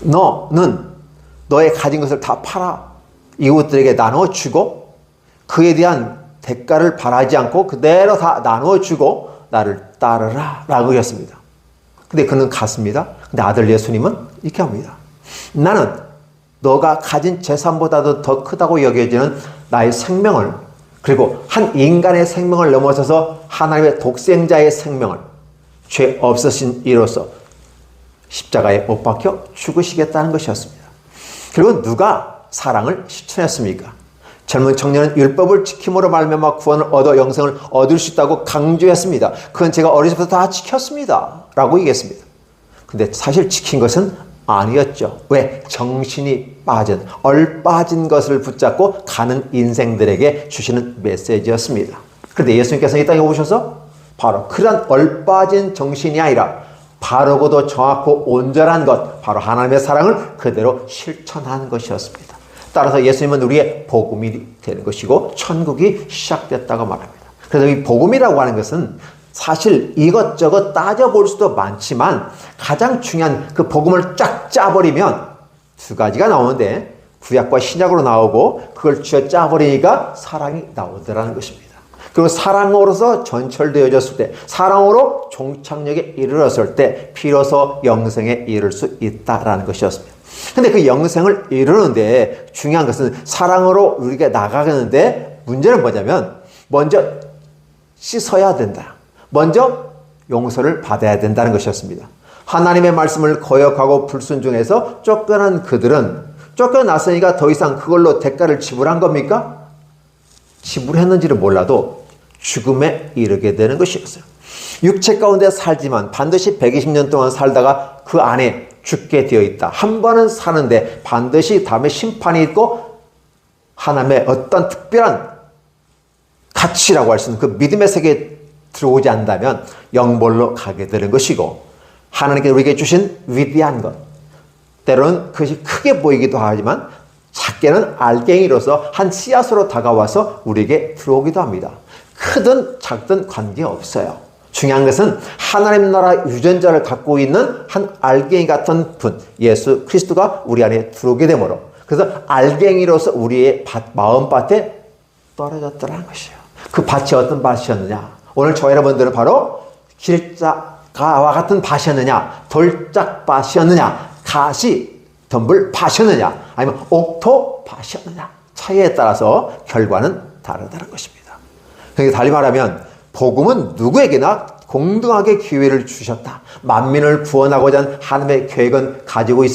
너는 너의 가진 것을 다 팔아 이웃들에게 나눠주고 그에 대한 대가를 바라지 않고 그대로 다 나눠주고 나를 따르라 라고 하셨습니다. 근데 그는 갔습니다. 근데 아들 예수님은 이렇게 합니다. 나는 너가 가진 재산보다도 더 크다고 여겨지는 나의 생명을, 그리고 한 인간의 생명을 넘어서서 하나님의 독생자의 생명을 죄 없으신 이로써 십자가에 못 박혀 죽으시겠다는 것이었습니다. 그리고 누가 사랑을 실천했습니까? 젊은 청년은 율법을 지킴으로 말미암아 구원을 얻어 영생을 얻을 수 있다고 강조했습니다. 그건 제가 어렸을 때부터 다 지켰습니다 라고 얘기했습니다. 근데 사실 지킨 것은 아니었죠. 왜? 정신이 빠진, 얼빠진 것을 붙잡고 가는 인생들에게 주시는 메시지였습니다. 그런데 예수님께서는 이 땅에 오셔서 바로 그런 얼빠진 정신이 아니라 바르고도 정확고 온전한 것, 바로 하나님의 사랑을 그대로 실천한 것이었습니다. 따라서 예수님은 우리의 복음이 되는 것이고 천국이 시작됐다고 말합니다. 그래서 이 복음이라고 하는 것은 사실 이것저것 따져볼 수도 많지만 가장 중요한 그 복음을 쫙 짜버리면 두 가지가 나오는데 구약과 신약으로 나오고 그걸 쥐어 짜버리니까 사랑이 나오더라는 것입니다. 그리고 사랑으로서 전철되어졌을 때, 사랑으로 종착역에 이르렀을 때 비로소 영생에 이를 수 있다라는 것이었습니다. 근데 그 영생을 이루는데 중요한 것은 사랑으로 우리가 나가겠는데 문제는 뭐냐면 먼저 씻어야 된다. 먼저 용서를 받아야 된다는 것이었습니다. 하나님의 말씀을 거역하고 불순종해서 쫓겨난 그들은 쫓겨났으니까 더 이상 그걸로 대가를 지불한 겁니까? 지불했는지를 몰라도 죽음에 이르게 되는 것이었어요. 육체 가운데 살지만 반드시 120년 동안 살다가 그 안에 죽게 되어 있다. 한 번은 사는데 반드시 다음에 심판이 있고 하나님의 어떤 특별한 가치라고 할 수 있는 그 믿음의 세계에 들어오지 않는다면 영벌로 가게 되는 것이고, 하나님께 우리에게 주신 위대한 것, 때로는 그것이 크게 보이기도 하지만 작게는 알갱이로서 한 씨앗으로 다가와서 우리에게 들어오기도 합니다. 크든 작든 관계없어요. 중요한 것은 하나님 나라 유전자를 갖고 있는 한 알갱이 같은 분, 예수 그리스도가 우리 안에 들어오게 되므로, 그래서 알갱이로서 우리의 마음밭에 떨어졌더라는 것이에요. 그 밭이 어떤 밭이었느냐? 오늘 저 여러분들은 바로 길자가와 같은 밭이었느냐, 돌짝밭이었느냐, 가시 덤불 밭이었느냐, 아니면 옥토 밭이었느냐, 차이에 따라서 결과는 다르다는 것입니다. 그러니까 달리 말하면 복음은 누구에게나 공정하게 기회를 주셨다. 만민을 구원하고자 하는 하나님의 계획은 가지고 있습니다.